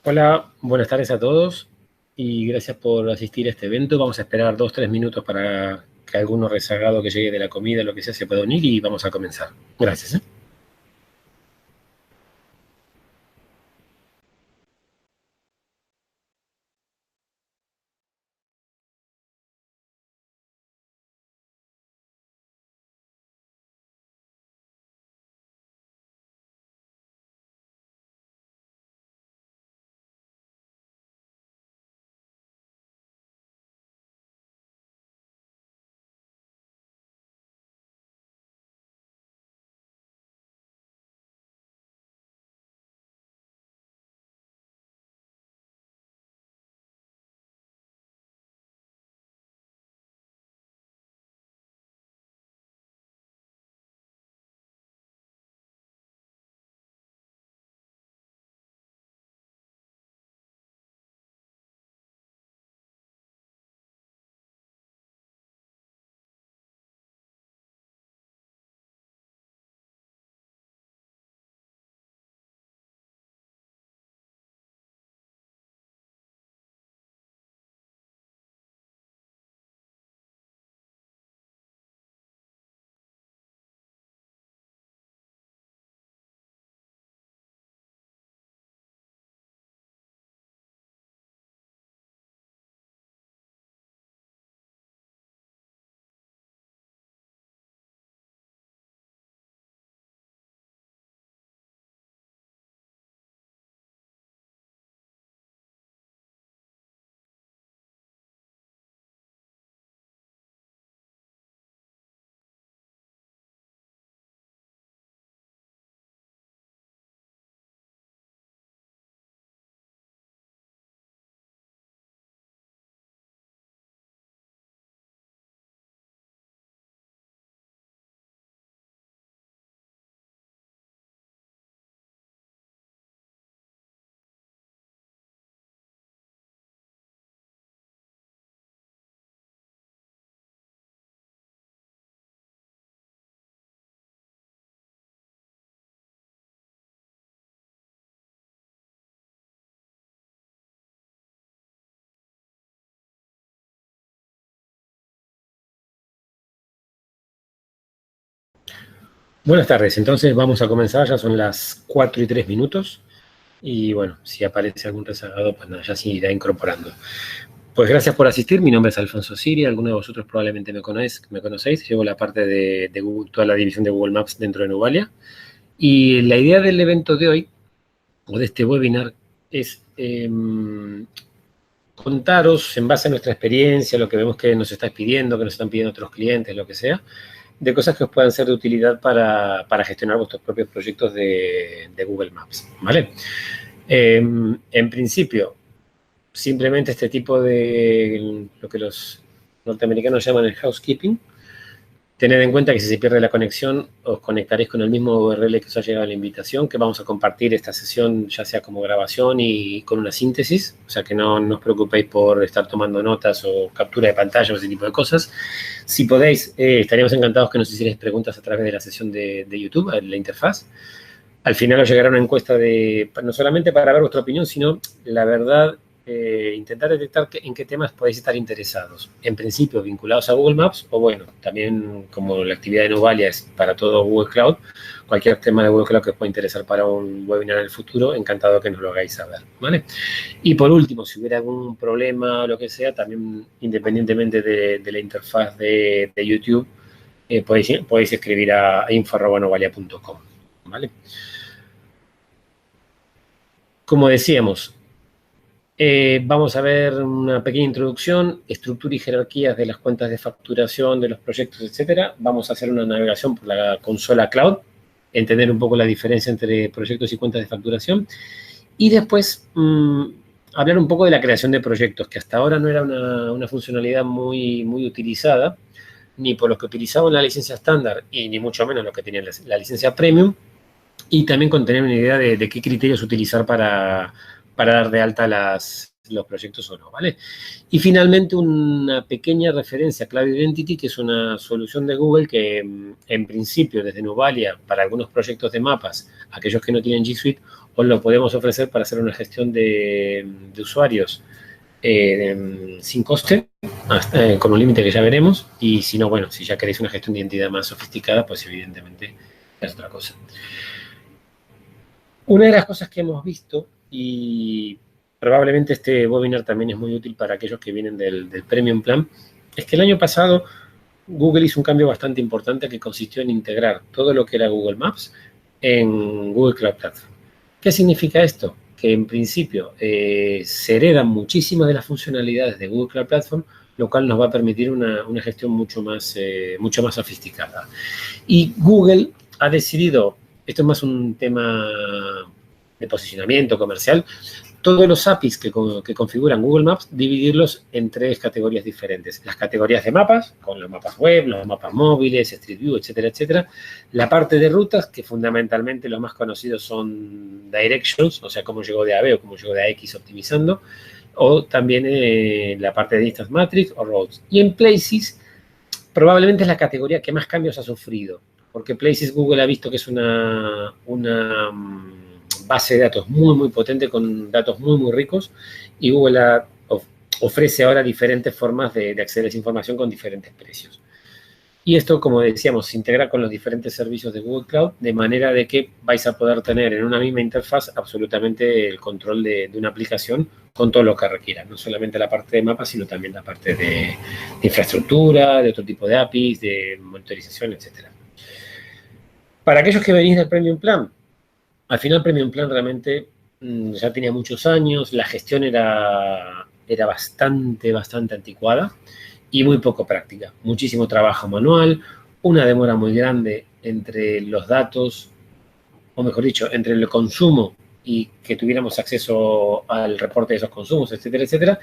Hola, buenas tardes a todos y gracias por asistir a este evento. Vamos a esperar 2, 3 minutos para que alguno rezagado que llegue de la comida, lo que sea, se pueda unir y vamos a comenzar. Gracias. Buenas tardes, entonces vamos a comenzar, ya son las 4:03 y bueno, si aparece algún rezagado, pues nada, ya se irá incorporando. Pues gracias por asistir, mi nombre es Alfonso Siri, algunos de vosotros probablemente me conocéis, llevo la parte de Google, toda la división de Google Maps dentro de Nubalia, y la idea del evento de hoy, o de este webinar, es contaros, en base a nuestra experiencia, lo que vemos que nos estáis pidiendo, que nos están pidiendo otros clientes, lo que sea, de cosas que os puedan ser de utilidad para gestionar vuestros propios proyectos de Google Maps, ¿vale? En principio, simplemente este tipo de lo que los norteamericanos llaman el housekeeping. Tened en cuenta que si se pierde la conexión, os conectaréis con el mismo URL que os ha llegado la invitación, que vamos a compartir esta sesión ya sea como grabación y con una síntesis, o sea que no os preocupéis por estar tomando notas o captura de pantalla o ese tipo de cosas. Si podéis, estaríamos encantados que nos hicierais preguntas a través de la sesión de YouTube, la interfaz. Al final os llegará una encuesta no solamente para ver vuestra opinión, sino la verdad, intentar detectar en qué temas podéis estar interesados. En principio, vinculados a Google Maps, o bueno, también como la actividad de Nubalia es para todo Google Cloud, cualquier tema de Google Cloud que os pueda interesar para un webinar en el futuro, encantado que nos lo hagáis saber, ¿vale? Y por último, si hubiera algún problema o lo que sea, también independientemente de la interfaz de YouTube, podéis escribir a info@nubalia.com, ¿vale? Como decíamos, vamos a ver una pequeña introducción, estructura y jerarquías de las cuentas de facturación, de los proyectos, etcétera. Vamos a hacer una navegación por la consola cloud, entender un poco la diferencia entre proyectos y cuentas de facturación. Y después hablar un poco de la creación de proyectos, que hasta ahora no era una funcionalidad muy utilizada, ni por los que utilizaban la licencia estándar, y ni mucho menos los que tenían la licencia premium, y también con tener una idea de qué criterios utilizar para dar de alta los proyectos o no, ¿vale? Y finalmente una pequeña referencia a Cloud Identity, que es una solución de Google que en principio desde Nubalia para algunos proyectos de mapas, aquellos que no tienen G Suite, os lo podemos ofrecer para hacer una gestión de usuarios sin coste, con un límite que ya veremos, y si no, bueno, si ya queréis una gestión de identidad más sofisticada, pues evidentemente es otra cosa. Una de las cosas que hemos visto, y probablemente este webinar también es muy útil para aquellos que vienen del Premium Plan, es que el año pasado Google hizo un cambio bastante importante que consistió en integrar todo lo que era Google Maps en Google Cloud Platform. ¿Qué significa esto? Que en principio se heredan muchísimas de las funcionalidades de Google Cloud Platform, lo cual nos va a permitir una gestión mucho más sofisticada. Y Google ha decidido, esto es más un tema de posicionamiento comercial, todos los APIs que configuran Google Maps, dividirlos en 3 categorías diferentes. Las categorías de mapas, con los mapas web, los mapas móviles, Street View, etcétera, etcétera. La parte de rutas, que fundamentalmente los más conocidos son directions, o sea, cómo llegó de A a B o cómo llegó de A a X optimizando, o también la parte de distance matrix o roads. Y en places, probablemente es la categoría que más cambios ha sufrido, porque places Google ha visto que es una base de datos muy, muy potente, con datos muy, muy ricos, y Google ofrece ahora diferentes formas de acceder a esa información con diferentes precios. Y esto, como decíamos, se integra con los diferentes servicios de Google Cloud, de manera de que vais a poder tener en una misma interfaz absolutamente el control de una aplicación con todo lo que requiera, no solamente la parte de mapas, sino también la parte de infraestructura, de otro tipo de APIs, de monitorización, etc. Para aquellos que venís del Premium Plan, al final Premium Plan realmente ya tenía muchos años, la gestión era bastante anticuada y muy poco práctica. Muchísimo trabajo manual, una demora muy grande entre los datos, o mejor dicho, entre el consumo y que tuviéramos acceso al reporte de esos consumos, etcétera, etcétera.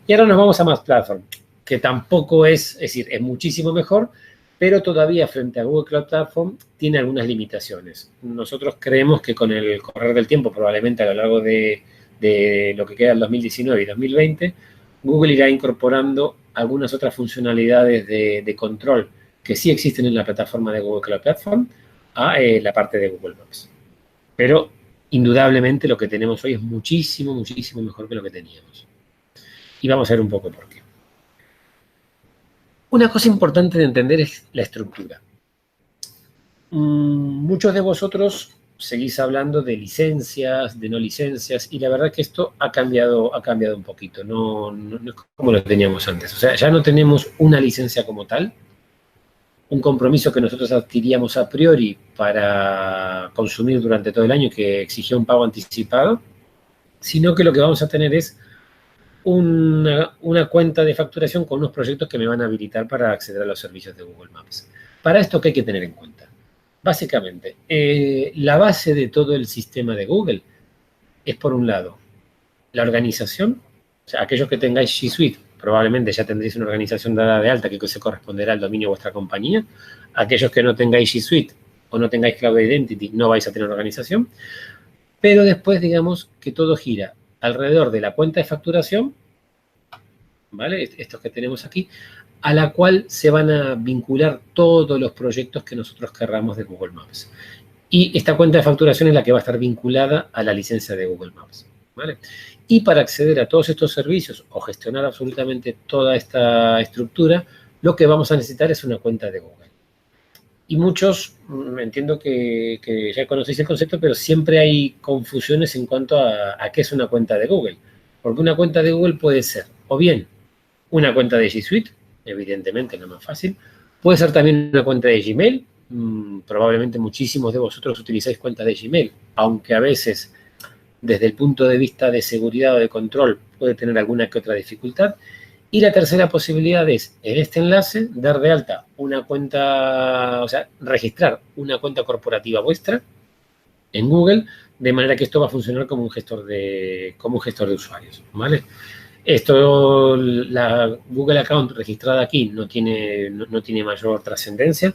Y ahora nos vamos a Maps Platform, que tampoco es decir, es muchísimo mejor, pero todavía frente a Google Cloud Platform tiene algunas limitaciones. Nosotros creemos que con el correr del tiempo, probablemente a lo largo de lo que queda del 2019 y 2020, Google irá incorporando algunas otras funcionalidades de control que sí existen en la plataforma de Google Cloud Platform a la parte de Google Maps. Pero, indudablemente, lo que tenemos hoy es muchísimo mejor que lo que teníamos. Y vamos a ver un poco por qué. Una cosa importante de entender es la estructura. Muchos de vosotros seguís hablando de licencias, de no licencias, y la verdad que esto ha cambiado un poquito, no es como lo teníamos antes. O sea, ya no tenemos una licencia como tal, un compromiso que nosotros adquiríamos a priori para consumir durante todo el año que exigía un pago anticipado, sino que lo que vamos a tener es una cuenta de facturación con unos proyectos que me van a habilitar para acceder a los servicios de Google Maps. Para esto, ¿qué hay que tener en cuenta? Básicamente, la base de todo el sistema de Google es, por un lado, la organización. O sea, aquellos que tengáis G Suite, probablemente ya tendréis una organización dada de alta que se corresponderá al dominio de vuestra compañía. Aquellos que no tengáis G Suite o no tengáis Cloud Identity, no vais a tener organización. Pero después, digamos, que todo gira alrededor de la cuenta de facturación, ¿vale? Estos que tenemos aquí, a la cual se van a vincular todos los proyectos que nosotros querramos de Google Maps. Y esta cuenta de facturación es la que va a estar vinculada a la licencia de Google Maps, ¿vale? Y para acceder a todos estos servicios o gestionar absolutamente toda esta estructura, lo que vamos a necesitar es una cuenta de Google. Y muchos, entiendo que ya conocéis el concepto, pero siempre hay confusiones en cuanto a qué es una cuenta de Google. Porque una cuenta de Google puede ser, o bien, una cuenta de G Suite, evidentemente no más fácil. Puede ser también una cuenta de Gmail. Probablemente muchísimos de vosotros utilizáis cuentas de Gmail, aunque a veces, desde el punto de vista de seguridad o de control, puede tener alguna que otra dificultad. Y la tercera posibilidad es, en este enlace, dar de alta una cuenta, o sea, registrar una cuenta corporativa vuestra en Google, de manera que esto va a funcionar como un gestor de usuarios, ¿vale? Esto, la Google Account registrada aquí no tiene mayor trascendencia.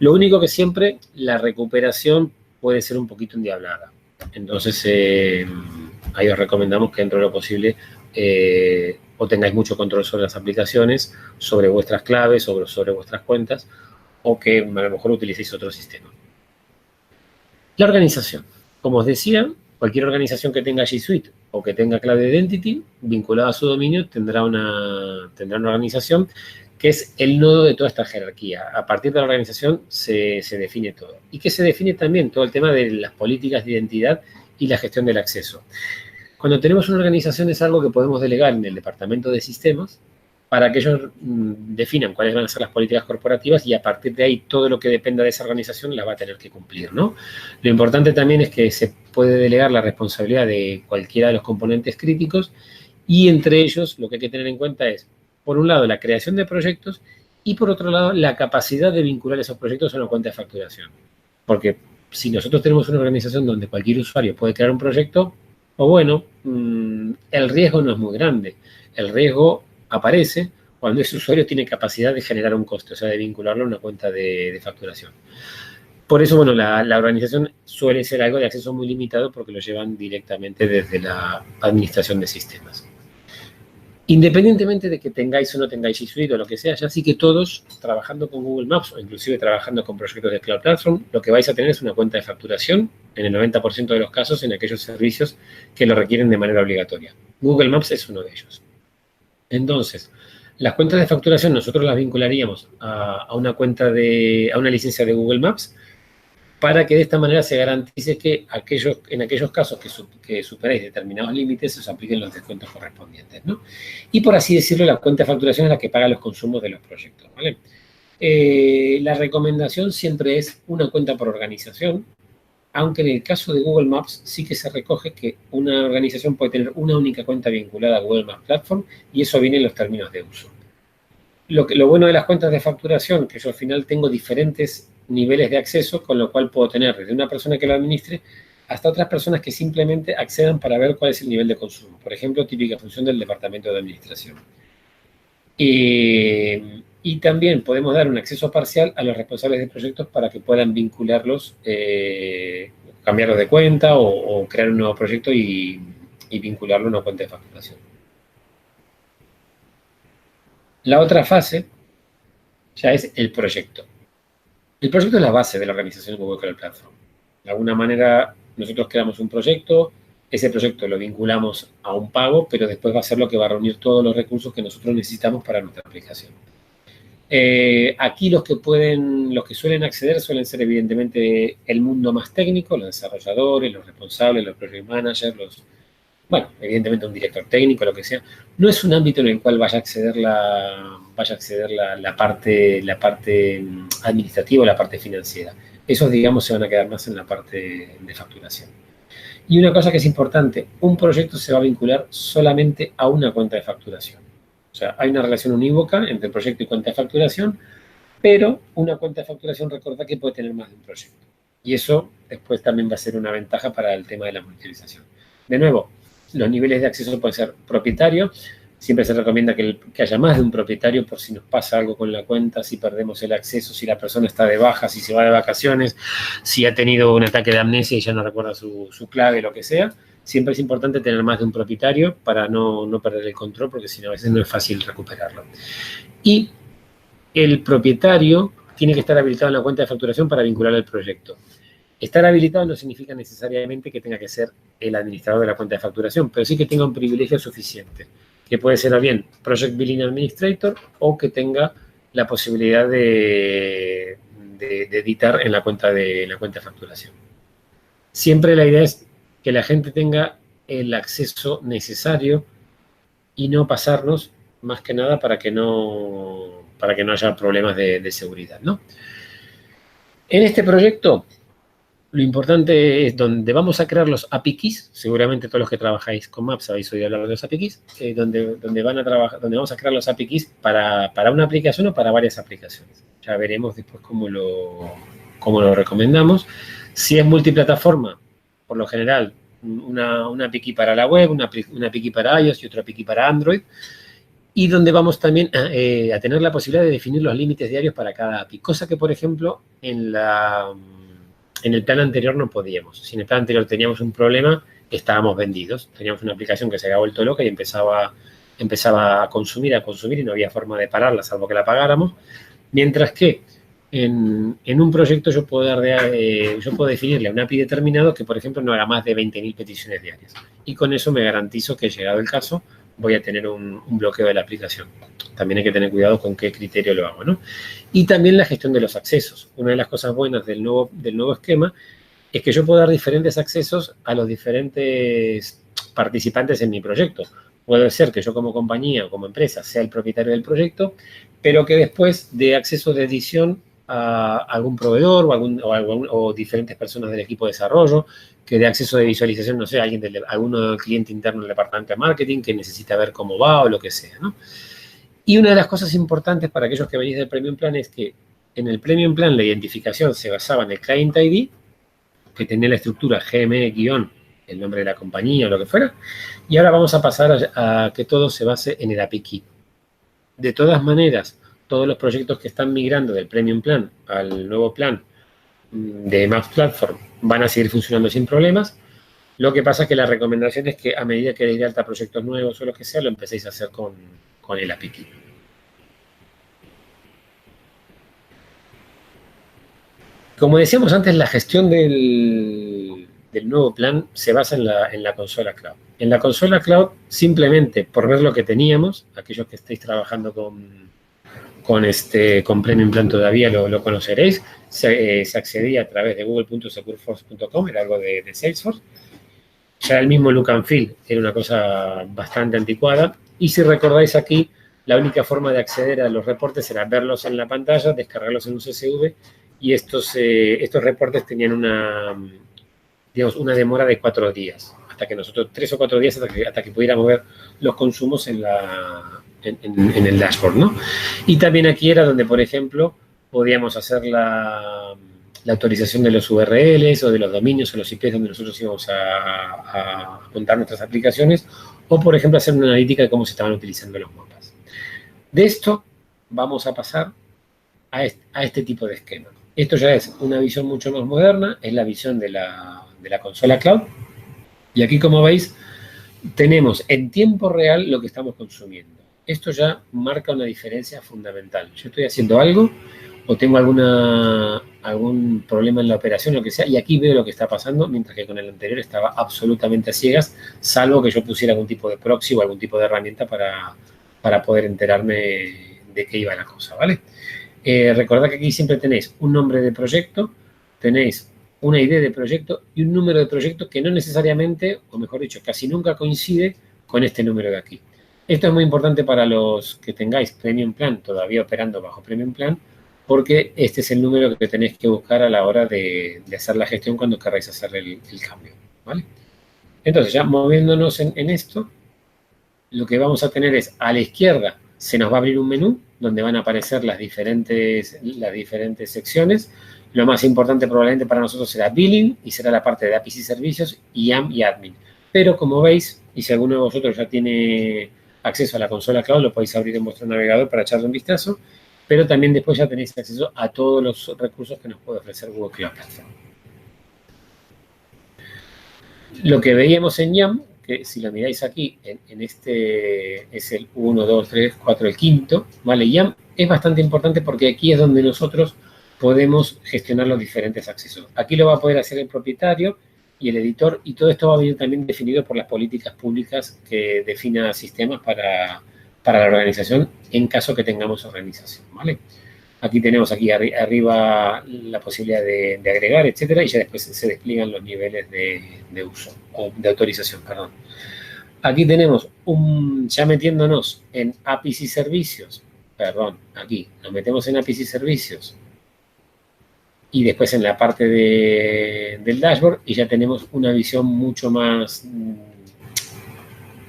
Lo único que siempre la recuperación puede ser un poquito endiablada. Entonces, ahí os recomendamos que dentro de lo posible o tengáis mucho control sobre las aplicaciones, sobre vuestras claves, sobre vuestras cuentas, o que a lo mejor utilicéis otro sistema. La organización. Como os decía, cualquier organización que tenga G Suite o que tenga Cloud Identity vinculada a su dominio tendrá una organización que es el nodo de toda esta jerarquía. A partir de la organización se define todo. Y que se define también todo el tema de las políticas de identidad y la gestión del acceso. Cuando tenemos una organización es algo que podemos delegar en el departamento de sistemas para que ellos definan cuáles van a ser las políticas corporativas y a partir de ahí todo lo que dependa de esa organización la va a tener que cumplir, ¿no? Lo importante también es que se puede delegar la responsabilidad de cualquiera de los componentes críticos y entre ellos lo que hay que tener en cuenta es, por un lado, la creación de proyectos y por otro lado, la capacidad de vincular esos proyectos a una cuenta de facturación. Porque si nosotros tenemos una organización donde cualquier usuario puede crear un proyecto, o bueno, el riesgo no es muy grande. El riesgo aparece cuando ese usuario tiene capacidad de generar un coste, o sea, de vincularlo a una cuenta de facturación. Por eso, bueno, la organización suele ser algo de acceso muy limitado porque lo llevan directamente desde la administración de sistemas. Independientemente de que tengáis o no tengáis G Suite o lo que sea, ya sí que todos, trabajando con Google Maps o inclusive trabajando con proyectos de Cloud Platform, lo que vais a tener es una cuenta de facturación, en el 90% de los casos, en aquellos servicios que lo requieren de manera obligatoria. Google Maps es uno de ellos. Entonces, las cuentas de facturación nosotros las vincularíamos a una cuenta a una licencia de Google Maps para que de esta manera se garantice que en aquellos casos que superéis determinados límites se os apliquen los descuentos correspondientes, ¿no? Y por así decirlo, la cuenta de facturación es la que paga los consumos de los proyectos, ¿vale? La recomendación siempre es una cuenta por organización, aunque en el caso de Google Maps sí que se recoge que una organización puede tener una única cuenta vinculada a Google Maps Platform y eso viene en los términos de uso. Lo bueno de las cuentas de facturación, que yo al final tengo diferentes niveles de acceso, con lo cual puedo tener desde una persona que lo administre hasta otras personas que simplemente accedan para ver cuál es el nivel de consumo. Por ejemplo, típica función del departamento de administración. Y también podemos dar un acceso parcial a los responsables de proyectos para que puedan vincularlos, cambiarlos de cuenta o crear un nuevo proyecto y vincularlo a una cuenta de facturación. La otra fase ya es el proyecto. El proyecto es la base de la organización Google Cloud Platform. De alguna manera, nosotros creamos un proyecto, ese proyecto lo vinculamos a un pago, pero después va a ser lo que va a reunir todos los recursos que nosotros necesitamos para nuestra aplicación. Aquí los que suelen acceder suelen ser evidentemente el mundo más técnico, los desarrolladores, los responsables, los project managers, bueno, evidentemente un director técnico, lo que sea. No es un ámbito en el cual vaya a acceder la parte administrativa o la parte financiera. Esos, digamos, se van a quedar más en la parte de facturación. Y una cosa que es importante, un proyecto se va a vincular solamente a una cuenta de facturación. O sea, hay una relación unívoca entre proyecto y cuenta de facturación, pero una cuenta de facturación, recordad que puede tener más de un proyecto. Y eso después también va a ser una ventaja para el tema de la monetización. De nuevo, los niveles de acceso pueden ser propietario. Siempre se recomienda que haya más de un propietario por si nos pasa algo con la cuenta, si perdemos el acceso, si la persona está de baja, si se va de vacaciones, si ha tenido un ataque de amnesia y ya no recuerda su clave, lo que sea. Siempre es importante tener más de un propietario para no perder el control, porque si no, a veces no es fácil recuperarlo. Y el propietario tiene que estar habilitado en la cuenta de facturación para vincular el proyecto. Estar habilitado no significa necesariamente que tenga que ser el administrador de la cuenta de facturación, pero sí que tenga un privilegio suficiente, que puede ser o bien Project Billing Administrator o que tenga la posibilidad de editar en la cuenta de facturación. Siempre la idea es que la gente tenga el acceso necesario y no pasarnos, más que nada, para que no haya problemas de seguridad, ¿no? En este proyecto, lo importante es donde vamos a crear los API Keys. Seguramente todos los que trabajáis con Maps habéis oído hablar de los API Keys, donde vamos a crear los API Keys para una aplicación o para varias aplicaciones. Ya veremos después cómo lo recomendamos. Si es multiplataforma, por lo general, una API Key para la web, una API Key para iOS y otra API Key para Android. Y donde vamos también a tener la posibilidad de definir los límites diarios para cada API. Cosa que, por ejemplo, en el plan anterior no podíamos. Si en el plan anterior teníamos un problema estábamos vendidos. Teníamos una aplicación que se había vuelto loca y empezaba a consumir y no había forma de pararla, salvo que la pagáramos. Mientras que en un proyecto yo puedo definirle a un API determinado que, por ejemplo, no haga más de 20.000 peticiones diarias. Y con eso me garantizo que, llegado el caso, voy a tener un bloqueo de la aplicación. También hay que tener cuidado con qué criterio lo hago, ¿no? Y también la gestión de los accesos. Una de las cosas buenas del nuevo esquema es que yo puedo dar diferentes accesos a los diferentes participantes en mi proyecto. Puede ser que yo como compañía o como empresa sea el propietario del proyecto, pero que después dé acceso de edición a algún proveedor o diferentes personas del equipo de desarrollo, que dé acceso de visualización, no sé, a alguno del cliente interno del departamento de marketing que necesita ver cómo va o lo que sea, ¿no? Y una de las cosas importantes para aquellos que venís del Premium Plan es que en el Premium Plan la identificación se basaba en el Client ID, que tenía la estructura GME- el nombre de la compañía o lo que fuera, y ahora vamos a pasar a que todo se base en el API Key. De todas maneras, todos los proyectos que están migrando del Premium Plan al nuevo plan de Maps Platform van a seguir funcionando sin problemas. Lo que pasa es que la recomendación es que a medida que deis de alta proyectos nuevos o lo que sea, lo empecéis a hacer con el API Key. Como decíamos antes, la gestión del nuevo plan se basa en la consola cloud. En la consola cloud, simplemente por ver lo que teníamos, aquellos que estéis trabajando con Premium Plan todavía lo conoceréis, se accedía a través de google.secureforce.com, era algo de Salesforce. Ya el mismo look and feel era una cosa bastante anticuada. Y si recordáis aquí, la única forma de acceder a los reportes era verlos en la pantalla, descargarlos en un CSV, y estos reportes tenían una demora de 4 días, hasta que nosotros, 3 o 4 días hasta que pudiéramos ver los consumos en el dashboard, ¿no? Y también aquí era donde, por ejemplo, podíamos hacer la autorización de los URLs o de los dominios o los IPs donde nosotros íbamos a montar nuestras aplicaciones, o, por ejemplo, hacer una analítica de cómo se estaban utilizando los mapas. De esto vamos a pasar a este tipo de esquema. Esto ya es una visión mucho más moderna, es la visión de la consola cloud. Y aquí, como veis, tenemos en tiempo real lo que estamos consumiendo. Esto ya marca una diferencia fundamental. Yo estoy haciendo algo o tengo algún problema en la operación, lo que sea, y aquí veo lo que está pasando, mientras que con el anterior estaba absolutamente a ciegas, salvo que yo pusiera algún tipo de proxy o algún tipo de herramienta para poder enterarme de qué iba la cosa, ¿vale? Recordad que aquí siempre tenéis un nombre de proyecto, tenéis una idea de proyecto y un número de proyecto que no necesariamente, o mejor dicho, casi nunca coincide con este número de aquí. Esto es muy importante para los que tengáis Premium Plan, todavía operando bajo Premium Plan, porque este es el número que tenéis que buscar a la hora de hacer la gestión cuando queráis hacer el cambio, ¿vale? Entonces, ya moviéndonos en esto, lo que vamos a tener es, a la izquierda se nos va a abrir un menú donde van a aparecer las diferentes secciones. Lo más importante probablemente para nosotros será Billing y será la parte de APIs y servicios, IAM y Admin. Pero como veis, y si alguno de vosotros ya tiene acceso a la consola cloud, lo podéis abrir en vuestro navegador para echarle un vistazo, pero también después ya tenéis acceso a todos los recursos que nos puede ofrecer Google Cloud Platform. Lo que veíamos en YAM, que si lo miráis aquí, en este es el 1, 2, 3, 4, el quinto, ¿vale? YAM es bastante importante porque aquí es donde nosotros podemos gestionar los diferentes accesos. Aquí lo va a poder hacer el propietario y el editor, y todo esto va a venir también definido por las políticas públicas que defina sistemas para la organización en caso que tengamos organización, ¿vale? Aquí tenemos aquí arriba la posibilidad de agregar, etcétera, y ya después se despliegan los niveles de uso, o de autorización, perdón. Aquí tenemos ya metiéndonos en APIs y servicios, aquí nos metemos en APIs y servicios, y después en la parte del dashboard, y ya tenemos una visión mucho más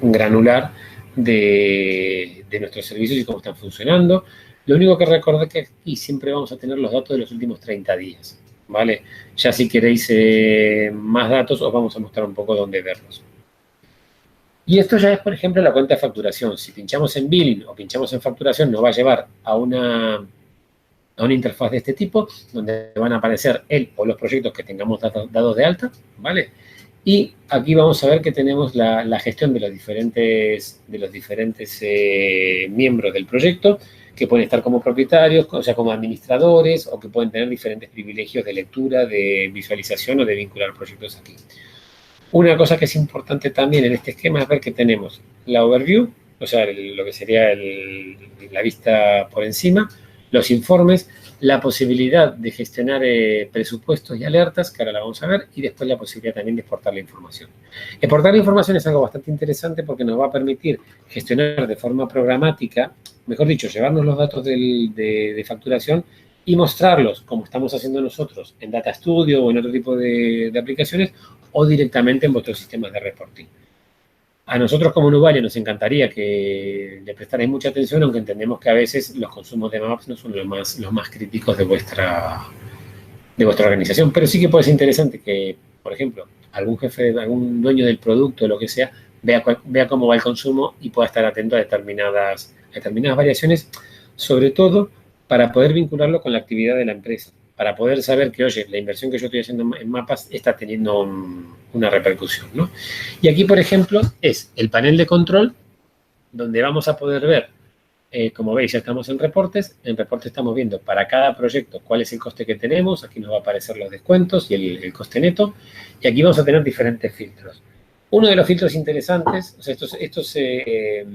granular de nuestros servicios y cómo están funcionando. Lo único que recordad que aquí siempre vamos a tener los datos de los últimos 30 días, ¿vale? Ya si queréis más datos, os vamos a mostrar un poco dónde verlos. Y esto ya es, por ejemplo, la cuenta de facturación. Si pinchamos en Billing o pinchamos en facturación, nos va a llevar a una interfaz de este tipo, donde van a aparecer el o los proyectos que tengamos dados de alta, ¿vale? Y aquí vamos a ver que tenemos la gestión de los diferentes miembros del proyecto, que pueden estar como propietarios, o sea, como administradores, o que pueden tener diferentes privilegios de lectura, de visualización o de vincular proyectos aquí. Una cosa que es importante también en este esquema es ver que tenemos la overview, o sea, lo que sería la vista por encima, los informes, la posibilidad de gestionar presupuestos y alertas, que ahora la vamos a ver, y después la posibilidad también de exportar la información. Exportar la información es algo bastante interesante porque nos va a permitir gestionar de forma programática, mejor dicho, llevarnos los datos de facturación y mostrarlos, como estamos haciendo nosotros, en Data Studio o en otro tipo de aplicaciones, o directamente en vuestros sistemas de reporting. A nosotros como Nubalia nos encantaría que le prestarais mucha atención, aunque entendemos que a veces los consumos de Maps no son los más críticos de vuestra organización, pero sí que puede ser interesante que, por ejemplo, algún jefe, algún dueño del producto o lo que sea, vea cómo va el consumo y pueda estar atento a determinadas variaciones, sobre todo para poder vincularlo con la actividad de la empresa, para poder saber que, oye, la inversión que yo estoy haciendo en mapas está teniendo una repercusión, ¿no? Y aquí, por ejemplo, es el panel de control, donde vamos a poder ver, como veis, ya estamos en reportes. En reportes estamos viendo para cada proyecto cuál es el coste que tenemos. Aquí nos va a aparecer los descuentos y el coste neto. Y aquí vamos a tener diferentes filtros. Uno de los filtros interesantes, o sea, esto se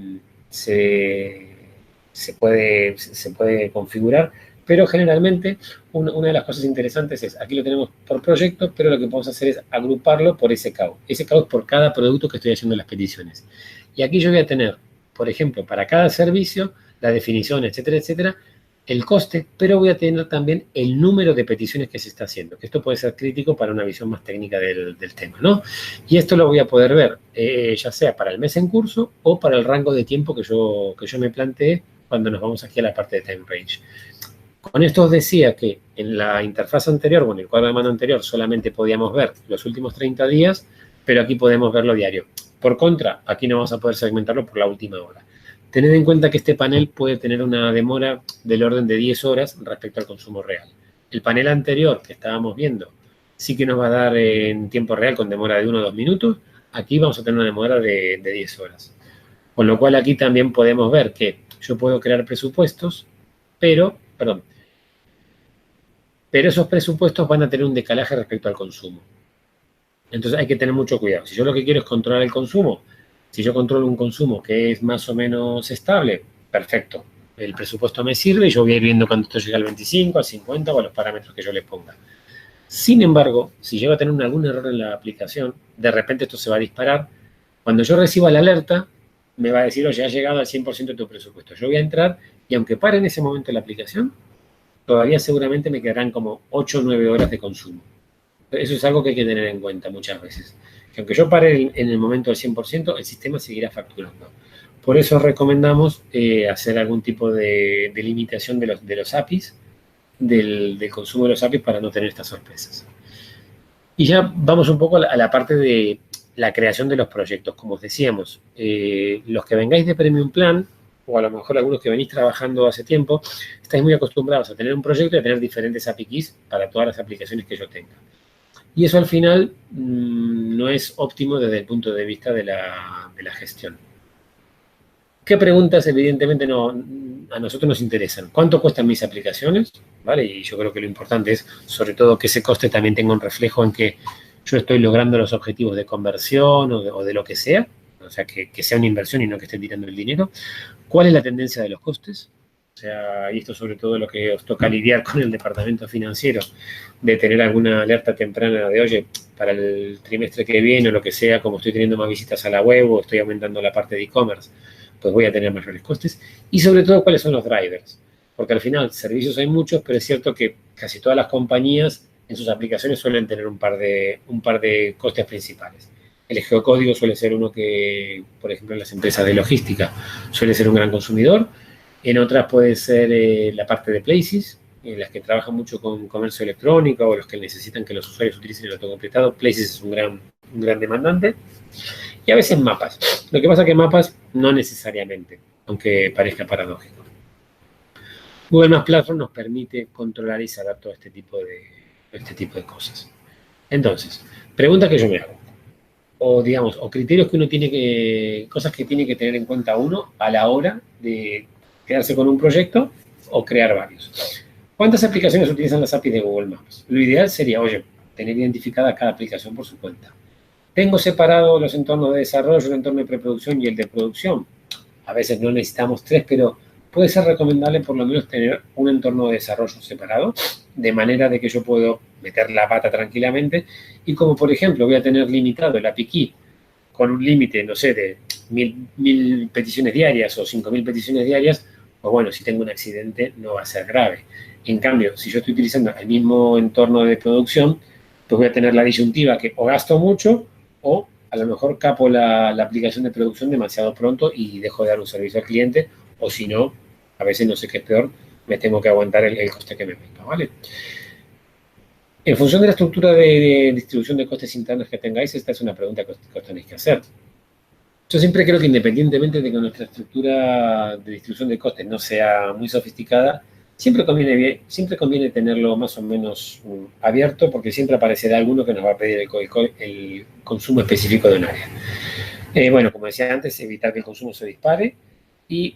puede configurar, pero generalmente una de las cosas interesantes es, aquí lo tenemos por proyecto, pero lo que podemos hacer es agruparlo por SKU. SKU es por cada producto que estoy haciendo las peticiones. Y aquí yo voy a tener, por ejemplo, para cada servicio, la definición, etcétera, etcétera, el coste, pero voy a tener también el número de peticiones que se está haciendo, que esto puede ser crítico para una visión más técnica del tema, ¿no? Y esto lo voy a poder ver, ya sea para el mes en curso o para el rango de tiempo que yo me planteé cuando nos vamos aquí a la parte de time range. Con esto os decía que en la interfaz anterior, o en el cuadro de mando anterior, solamente podíamos ver los últimos 30 días, pero aquí podemos verlo diario. Por contra, aquí no vamos a poder segmentarlo por la última hora. Tened en cuenta que este panel puede tener una demora del orden de 10 horas respecto al consumo real. El panel anterior que estábamos viendo sí que nos va a dar en tiempo real con demora de 1 o 2 minutos. Aquí vamos a tener una demora de 10 horas. Con lo cual aquí también podemos ver que yo puedo crear presupuestos, pero esos presupuestos van a tener un decalaje respecto al consumo. Entonces hay que tener mucho cuidado. Si yo lo que quiero es controlar el consumo, si yo controlo un consumo que es más o menos estable, perfecto. El presupuesto me sirve y yo voy a ir viendo cuando esto llega al 25, al 50 o a los parámetros que yo le ponga. Sin embargo, si llego a tener algún error en la aplicación, de repente esto se va a disparar. Cuando yo reciba la alerta, me va a decir, oye, ha llegado al 100% de tu presupuesto. Yo voy a entrar y aunque pare en ese momento la aplicación, todavía seguramente me quedarán como 8 o 9 horas de consumo. Eso es algo que hay que tener en cuenta muchas veces. Que aunque yo pare en el momento del 100%, el sistema seguirá facturando. Por eso recomendamos hacer algún tipo de limitación de los APIs, del consumo de los APIs para no tener estas sorpresas. Y ya vamos un poco a la parte de la creación de los proyectos. Como os decíamos, los que vengáis de Premium Plan, o a lo mejor algunos que venís trabajando hace tiempo, estáis muy acostumbrados a tener un proyecto y a tener diferentes API keys para todas las aplicaciones que yo tenga. Y eso al final no es óptimo desde el punto de vista de la gestión. ¿Qué preguntas evidentemente a nosotros nos interesan? ¿Cuánto cuestan mis aplicaciones? ¿Vale? Y yo creo que lo importante es, sobre todo, que ese coste también tenga un reflejo en que yo estoy logrando los objetivos de conversión o de lo que sea. O sea, que sea una inversión y no que esté tirando el dinero. ¿Cuál es la tendencia de los costes? O sea, y esto sobre todo lo que os toca lidiar con el departamento financiero, de tener alguna alerta temprana de, oye, para el trimestre que viene o lo que sea, como estoy teniendo más visitas a la web o estoy aumentando la parte de e-commerce, pues voy a tener mayores costes. Y sobre todo, ¿cuáles son los drivers? Porque al final, servicios hay muchos, pero es cierto que casi todas las compañías en sus aplicaciones suelen tener un par de costes principales. El geocódigo suele ser uno que, por ejemplo, en las empresas de logística suele ser un gran consumidor. En otras puede ser la parte de Places, en las que trabajan mucho con comercio electrónico o los que necesitan que los usuarios utilicen el autocompletado. Places es un gran demandante. Y a veces mapas. Lo que pasa es que mapas no necesariamente, aunque parezca paradójico. Google Maps Platform nos permite controlar y saber todo este tipo de cosas. Entonces, pregunta que yo me hago. digamos, o criterios que uno tiene que, cosas que tiene que tener en cuenta uno a la hora de quedarse con un proyecto o crear varios. ¿Cuántas aplicaciones utilizan las APIs de Google Maps? Lo ideal sería, oye, tener identificada cada aplicación por su cuenta. Tengo separado los entornos de desarrollo, el entorno de preproducción y el de producción. A veces no necesitamos tres, pero puede ser recomendable por lo menos tener un entorno de desarrollo separado, de manera de que yo puedo meter la pata tranquilamente. Y como, por ejemplo, voy a tener limitado el API Key con un límite, no sé, de 1000 peticiones diarias o 5000 peticiones diarias, pues bueno, si tengo un accidente no va a ser grave. En cambio, si yo estoy utilizando el mismo entorno de producción, pues voy a tener la disyuntiva que o gasto mucho o a lo mejor capo la aplicación de producción demasiado pronto y dejo de dar un servicio al cliente, o si no, a veces no sé qué es peor, me tengo que aguantar el coste que me venga, ¿vale? En función de la estructura de distribución de costes internos que tengáis, esta es una pregunta que os tenéis que hacer. Yo siempre creo que independientemente de que nuestra estructura de distribución de costes no sea muy sofisticada, siempre conviene tenerlo más o menos abierto, porque siempre aparecerá alguno que nos va a pedir el consumo específico de un área. Bueno, como decía antes, evitar que el consumo se dispare. Y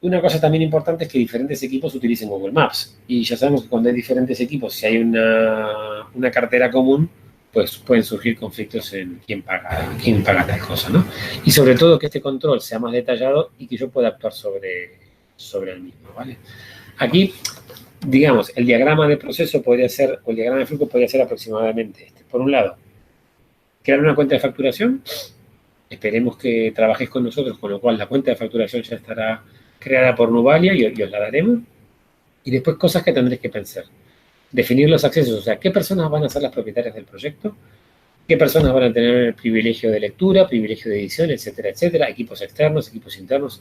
una cosa también importante es que diferentes equipos utilicen Google Maps. Y ya sabemos que cuando hay diferentes equipos, si hay una cartera común, pues pueden surgir conflictos en quién paga tal cosa, ¿no? Y sobre todo que este control sea más detallado y que yo pueda actuar sobre el mismo, ¿vale? Aquí, digamos, el diagrama de proceso podría ser, o el diagrama de flujo podría ser aproximadamente este. Por un lado, crear una cuenta de facturación. Esperemos que trabajéis con nosotros, con lo cual la cuenta de facturación ya estará creada por Nubalia y os la daremos. Y después cosas que tendréis que pensar. Definir los accesos, o sea, qué personas van a ser las propietarias del proyecto, qué personas van a tener el privilegio de lectura, privilegio de edición, etcétera, etcétera, equipos externos, equipos internos,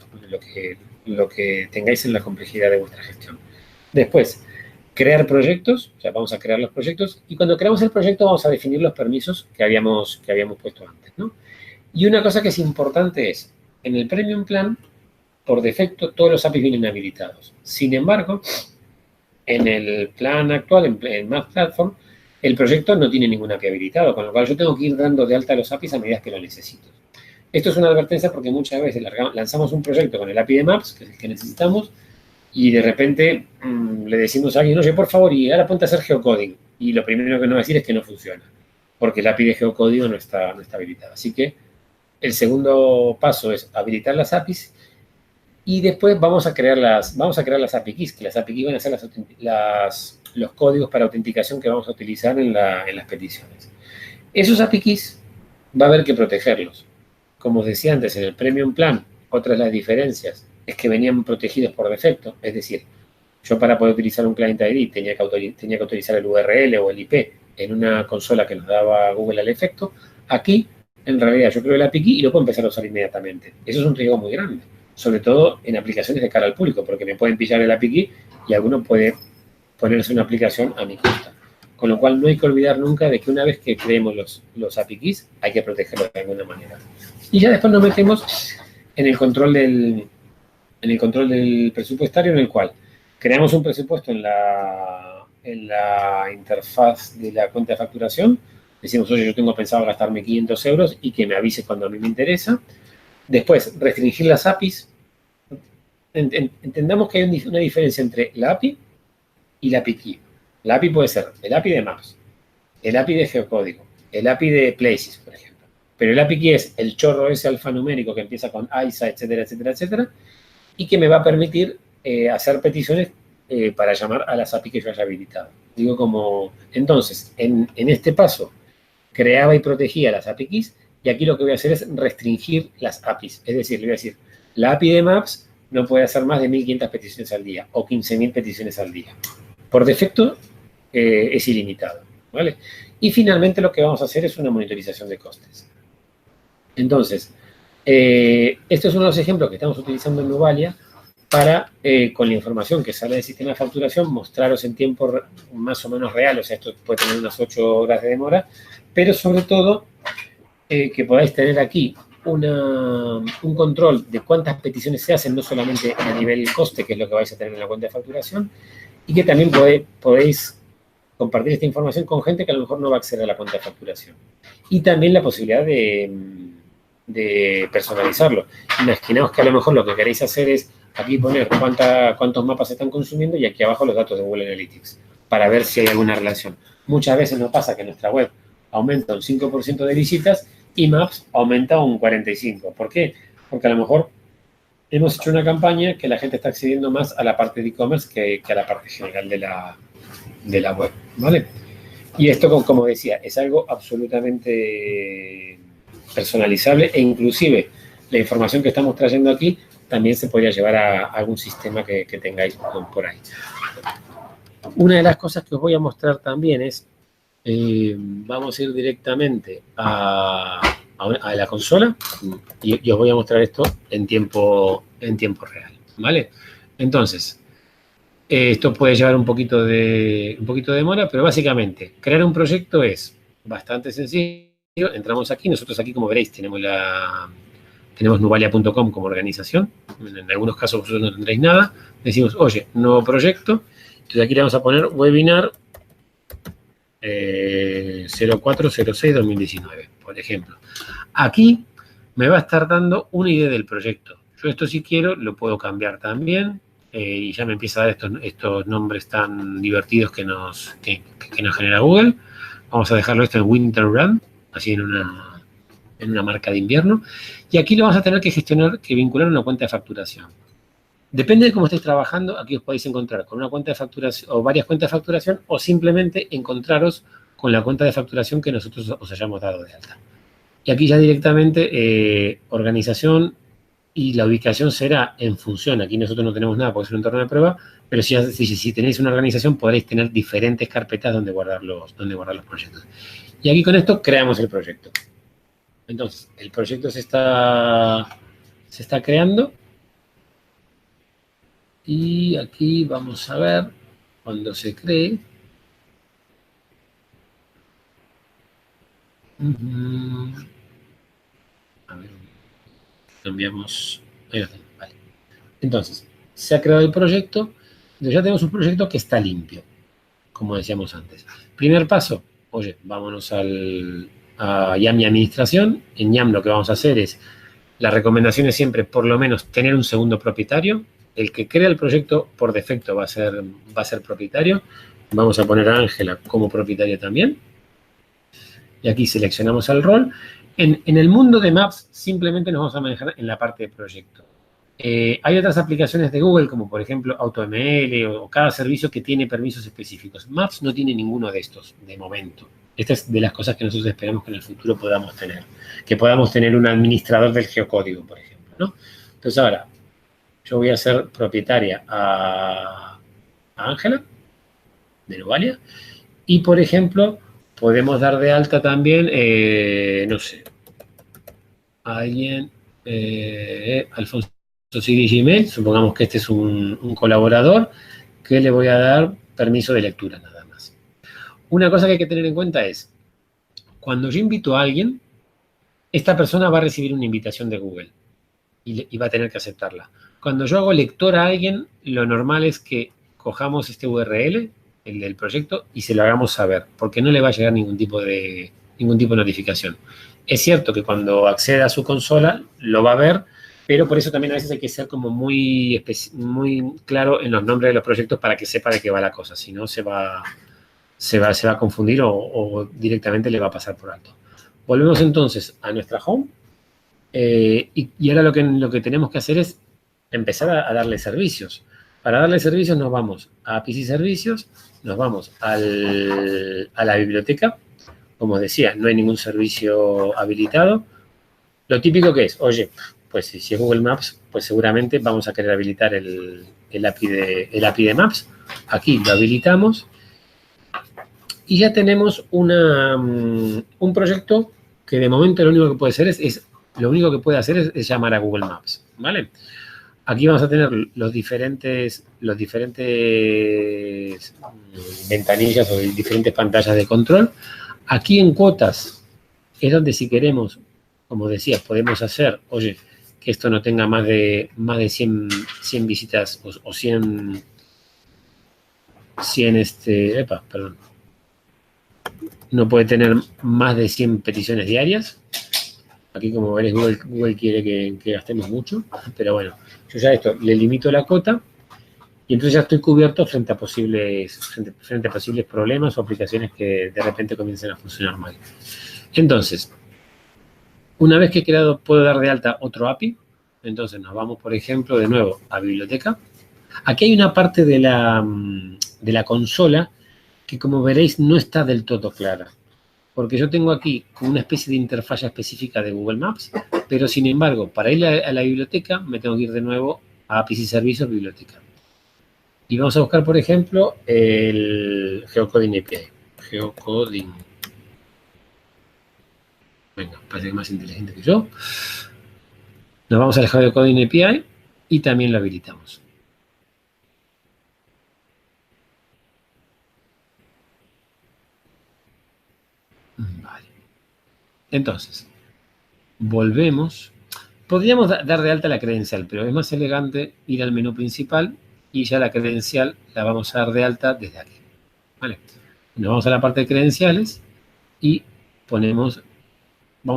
lo que tengáis en la complejidad de vuestra gestión. Después, crear proyectos, o sea, vamos a crear los proyectos, y cuando creamos el proyecto vamos a definir los permisos que habíamos puesto antes, ¿no? Y una cosa que es importante es, en el Premium Plan, por defecto, todos los APIs vienen habilitados. Sin embargo, en el plan actual, en Maps Platform, el proyecto no tiene ningún API habilitado, con lo cual yo tengo que ir dando de alta los APIs a medida que lo necesito. Esto es una advertencia porque muchas veces lanzamos un proyecto con el API de Maps, que es el que necesitamos, y de repente le decimos a alguien, oye, por favor, y ahora ponte a hacer geocoding. Y lo primero que nos va a decir es que no funciona, porque el API de geocódigo no está habilitado. Así que el segundo paso es habilitar las APIs y después vamos a crear las API keys, que las API keys van a ser los códigos para autenticación que vamos a utilizar en las peticiones. Esos API keys va a haber que protegerlos. Como os decía antes, en el Premium Plan, otra de las diferencias es que venían protegidos por defecto, es decir, yo para poder utilizar un Client ID tenía que autorizar el URL o el IP en una consola que nos daba Google al efecto. Aquí, en realidad, yo creo el API key y lo puedo empezar a usar inmediatamente. Eso es un riesgo muy grande, sobre todo en aplicaciones de cara al público, porque me pueden pillar el API key y alguno puede ponerse una aplicación a mi costa. Con lo cual, no hay que olvidar nunca de que una vez que creemos los API keys, hay que protegerlos de alguna manera. Y ya después nos metemos en el control del presupuestario, en el cual creamos un presupuesto en la interfaz de la cuenta de facturación. Decimos, oye, yo tengo pensado gastarme 500 euros y que me avise cuando a mí me interesa. Después, restringir las APIs. Entendamos que hay una diferencia entre la API y la API Key. La API puede ser el API de Maps, el API de Geocódigo, el API de Places, por ejemplo. Pero el API Key es el chorro ese alfanumérico que empieza con AISA, etcétera, etcétera, etcétera, y que me va a permitir hacer peticiones para llamar a las API que yo haya habilitado. Digo como, entonces, en este paso, creaba y protegía las API keys, y aquí lo que voy a hacer es restringir las APIs. Es decir, le voy a decir, la API de Maps no puede hacer más de 1500 peticiones al día o 15000 peticiones al día. Por defecto, es ilimitado, ¿vale? Y finalmente lo que vamos a hacer es una monitorización de costes. Entonces, estos son los ejemplos que estamos utilizando en Nubalia para, con la información que sale del sistema de facturación, mostraros en tiempo más o menos real, o sea, esto puede tener unas 8 horas de demora, pero sobre todo que podáis tener aquí un control de cuántas peticiones se hacen, no solamente a nivel coste, que es lo que vais a tener en la cuenta de facturación, y que también podéis compartir esta información con gente que a lo mejor no va a acceder a la cuenta de facturación. Y también la posibilidad de personalizarlo. Imaginaos que a lo mejor lo que queréis hacer es aquí poner cuántos mapas se están consumiendo y aquí abajo los datos de Google Analytics para ver si hay alguna relación. Muchas veces nos pasa que nuestra web aumenta un 5% de visitas y Maps aumenta un 45%. ¿Por qué? Porque a lo mejor hemos hecho una campaña que la gente está accediendo más a la parte de e-commerce que a la parte general de la web, ¿vale? Y esto, como decía, es algo absolutamente personalizable e inclusive la información que estamos trayendo aquí también se podría llevar a algún sistema que tengáis por ahí. Una de las cosas que os voy a mostrar también es, vamos a ir directamente a la consola y os voy a mostrar esto en tiempo real, ¿vale? Entonces, esto puede llevar un poquito de demora, pero básicamente, crear un proyecto es bastante sencillo. Entramos aquí, nosotros aquí, como veréis, tenemos nubalia.com como organización. En algunos casos vosotros no tendréis nada. Decimos, oye, nuevo proyecto. Entonces aquí le vamos a poner webinar 0406-2019, por ejemplo. Aquí me va a estar dando una idea del proyecto. Yo esto, si quiero, lo puedo cambiar también. Y ya me empieza a dar estos nombres tan divertidos que nos genera Google. Vamos a dejarlo esto en Winter Run, así en una marca de invierno. Y aquí lo vamos a tener que gestionar, que vincular una cuenta de facturación. Depende de cómo estéis trabajando, aquí os podéis encontrar con una cuenta de facturación o varias cuentas de facturación o simplemente encontraros con la cuenta de facturación que nosotros os hayamos dado de alta. Y aquí ya directamente organización y la ubicación será en función. Aquí nosotros no tenemos nada porque es un entorno de prueba, pero si tenéis una organización podréis tener diferentes carpetas donde guardar los proyectos. Y aquí con esto creamos el proyecto. Entonces, el proyecto se está creando. Y aquí vamos a ver cuando se cree. A ver, cambiamos. Ahí lo tengo, vale. Entonces, se ha creado el proyecto. Entonces ya tenemos un proyecto que está limpio, como decíamos antes. Primer paso, oye, vámonos a YAM y administración. En YAM lo que vamos a hacer es, la recomendación es siempre por lo menos tener un segundo propietario. El que crea el proyecto por defecto va a ser propietario. Vamos a poner a Ángela como propietaria también. Y aquí seleccionamos el rol. En el mundo de Maps simplemente nos vamos a manejar en la parte de proyecto. Hay otras aplicaciones de Google, como por ejemplo AutoML o cada servicio que tiene permisos específicos. Maps no tiene ninguno de estos, de momento. Esta es de las cosas que nosotros esperamos que en el futuro podamos tener. Que podamos tener un administrador del geocódigo, por ejemplo, ¿no? Entonces ahora, yo voy a ser propietaria a Ángela, de Nubalia, y por ejemplo, podemos dar de alta también, no sé, a alguien, Alfonso Sigri Gmail, supongamos que este es un colaborador, que le voy a dar permiso de lectura nada más. Una cosa que hay que tener en cuenta es, cuando yo invito a alguien, esta persona va a recibir una invitación de Google y va a tener que aceptarla. Cuando yo hago lector a alguien, lo normal es que cojamos este URL, el del proyecto, y se lo hagamos saber, porque no le va a llegar ningún tipo de notificación. Es cierto que cuando acceda a su consola, lo va a ver, pero por eso también a veces hay que ser como muy claro en los nombres de los proyectos para que sepa de qué va la cosa, si no se va a confundir o directamente le va a pasar por alto. Volvemos entonces a nuestra home. Y ahora lo que tenemos que hacer es empezar a darle servicios. Para darle servicios nos vamos a APIs y servicios, nos vamos a la biblioteca. Como os decía, no hay ningún servicio habilitado. Lo típico que es, oye, pues si es Google Maps, pues seguramente vamos a querer habilitar el API de Maps. Aquí lo habilitamos y ya tenemos un proyecto que de momento lo único que puede hacer es llamar a Google Maps, ¿vale? Aquí vamos a tener los diferentes ventanillas o diferentes pantallas de control. Aquí en cuotas es donde si queremos, como decía, podemos hacer, oye, que esto no tenga más de 100 visitas o 100 perdón. no puede tener más de 100 peticiones diarias. Aquí, como veréis, Google quiere que gastemos mucho, pero bueno, yo ya esto le limito la cota y entonces ya estoy cubierto frente a posibles problemas o aplicaciones que de repente comiencen a funcionar mal. Entonces, una vez que he creado, puedo dar de alta otro API. Entonces nos vamos, por ejemplo, de nuevo a biblioteca. Aquí hay una parte de la consola que, como veréis, no está del todo clara. Porque yo tengo aquí una especie de interfaz específica de Google Maps, pero sin embargo, para ir a la biblioteca, me tengo que ir de nuevo a APIs y servicios, biblioteca. Y vamos a buscar, por ejemplo, el Geocoding API. Geocoding. Venga, parece que es más inteligente que yo. Nos vamos al Geocoding API y también lo habilitamos. Vale. Entonces, volvemos. Podríamos dar de alta la credencial, pero es más elegante ir al menú principal y ya la credencial la vamos a dar de alta desde aquí. ¿Vale? Nos vamos a la parte de credenciales y vamos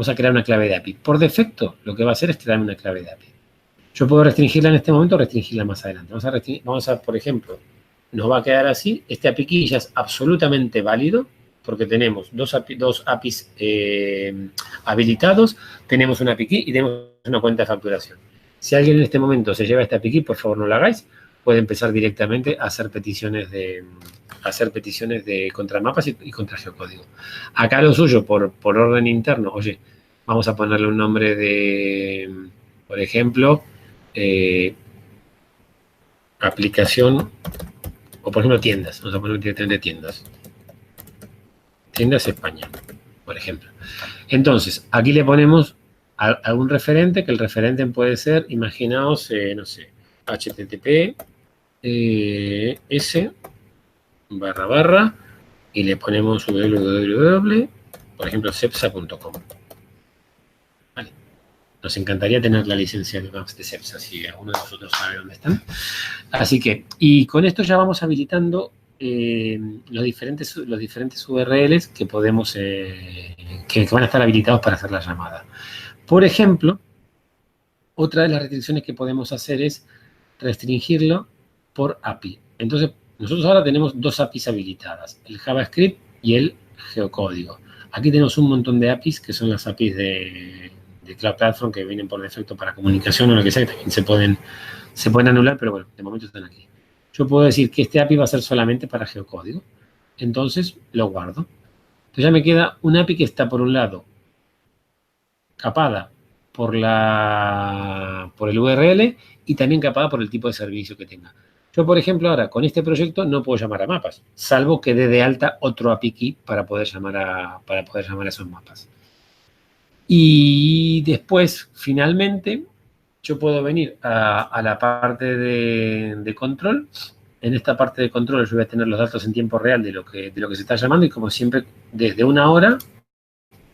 a crear una clave de API. Por defecto, lo que va a hacer es crear una clave de API. Yo puedo restringirla en este momento o restringirla más adelante. Vamos a, por ejemplo, nos va a quedar así. Este API key ya es absolutamente válido porque tenemos dos APIs habilitados, tenemos un API key y tenemos una cuenta de facturación. Si alguien en este momento se lleva este API key, por favor no lo hagáis. Puede empezar directamente a hacer peticiones contra mapas y contra geocódigo. Acá lo suyo, por orden interno, oye, vamos a ponerle un nombre de, por ejemplo, aplicación, o por ejemplo tiendas, vamos a poner directamente tiendas. Tiendas España, por ejemplo. Entonces, aquí le ponemos algún referente, que el referente puede ser, imaginaos, no sé, http s // y le ponemos www, por ejemplo, cepsa.com. Vale. Nos encantaría tener la licencia de Maps de Cepsa, si alguno de vosotros sabe dónde están. Así que, y con esto ya vamos habilitando los diferentes URLs que podemos, que van a estar habilitados para hacer la llamada. Por ejemplo, otra de las restricciones que podemos hacer es restringirlo por API. Entonces, nosotros ahora tenemos dos APIs habilitadas, el JavaScript y el geocódigo. Aquí tenemos un montón de APIs, que son las APIs de Cloud Platform, que vienen por defecto para comunicación o lo que sea, que también se pueden anular, pero bueno, de momento están aquí. Yo puedo decir que este API va a ser solamente para geocódigo. Entonces, lo guardo. Entonces ya me queda un API que está, por un lado, capada por el URL y también capada por el tipo de servicio que tenga. Yo, por ejemplo, ahora con este proyecto no puedo llamar a mapas, salvo que dé de alta otro API key para poder llamar a esos mapas. Y después, finalmente, yo puedo venir a la parte de control. En esta parte de control yo voy a tener los datos en tiempo real de lo que se está llamando y, como siempre, desde 1 hora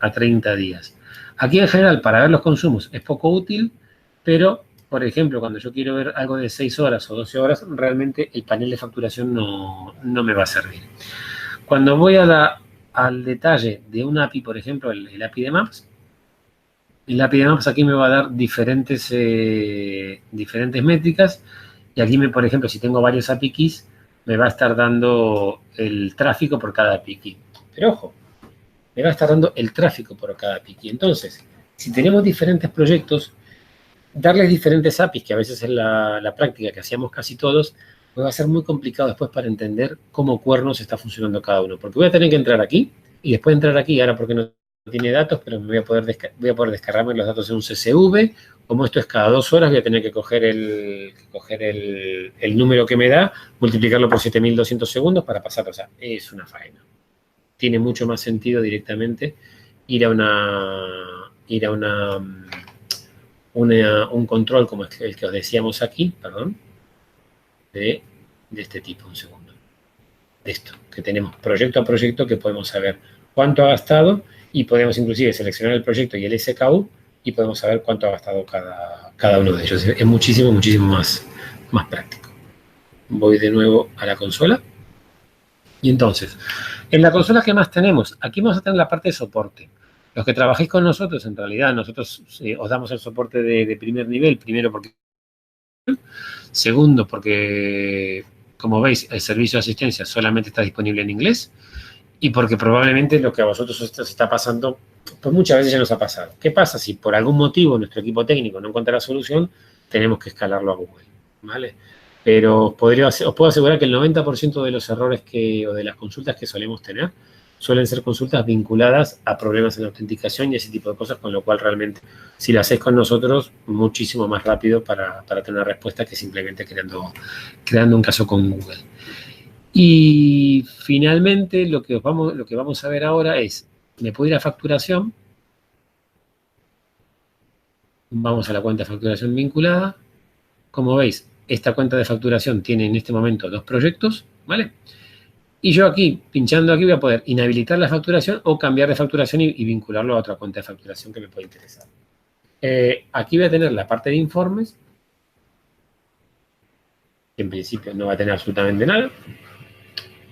a 30 días. Aquí, en general, para ver los consumos es poco útil, pero, por ejemplo, cuando yo quiero ver algo de 6 horas o 12 horas, realmente el panel de facturación no me va a servir. Cuando voy al detalle de un API, por ejemplo, el API de Maps, el API de Maps aquí me va a dar diferentes métricas, y aquí, por ejemplo, si tengo varios API keys, me va a estar dando el tráfico por cada API key. Pero ojo, me va a estar dando el tráfico por cada API key. Entonces, si tenemos diferentes proyectos, darles diferentes APIs, que a veces es la práctica que hacíamos casi todos, pues va a ser muy complicado después para entender cómo cuernos está funcionando cada uno. Porque voy a tener que entrar aquí y después entrar aquí, ahora porque no tiene datos, pero voy a poder descargarme los datos en un CSV. Como esto es cada 2 horas, voy a tener que coger el número que me da, multiplicarlo por 7.200 segundos para pasarlo. O sea, es una faena. Tiene mucho más sentido directamente ir a un control como el que os decíamos aquí, perdón, de este tipo, un segundo. De esto, que tenemos proyecto a proyecto, que podemos saber cuánto ha gastado y podemos inclusive seleccionar el proyecto y el SKU y podemos saber cuánto ha gastado cada uno de ellos. Es muchísimo, muchísimo más práctico. Voy de nuevo a la consola. Y entonces, en la consola que más tenemos, aquí vamos a tener la parte de soporte. Los que trabajéis con nosotros, en realidad, nosotros os damos el soporte de primer nivel, primero porque... Segundo, porque, como veis, el servicio de asistencia solamente está disponible en inglés. Y porque probablemente lo que a vosotros os está pasando, pues muchas veces ya nos ha pasado. ¿Qué pasa si por algún motivo nuestro equipo técnico no encuentra la solución? Tenemos que escalarlo a Google, ¿vale? Pero os puedo asegurar que el 90% de los errores o de las consultas que solemos tener suelen ser consultas vinculadas a problemas en la autenticación y ese tipo de cosas, con lo cual realmente, si lo hacéis con nosotros, muchísimo más rápido para tener una respuesta que simplemente creando un caso con Google. Y finalmente lo que vamos a ver ahora es, me puedo ir a facturación, vamos a la cuenta de facturación vinculada. Como veis, esta cuenta de facturación tiene en este momento 2 proyectos, ¿vale? Y yo aquí, pinchando aquí, voy a poder inhabilitar la facturación o cambiar de facturación y vincularlo a otra cuenta de facturación que me puede interesar. Aquí voy a tener la parte de informes, que en principio no va a tener absolutamente nada.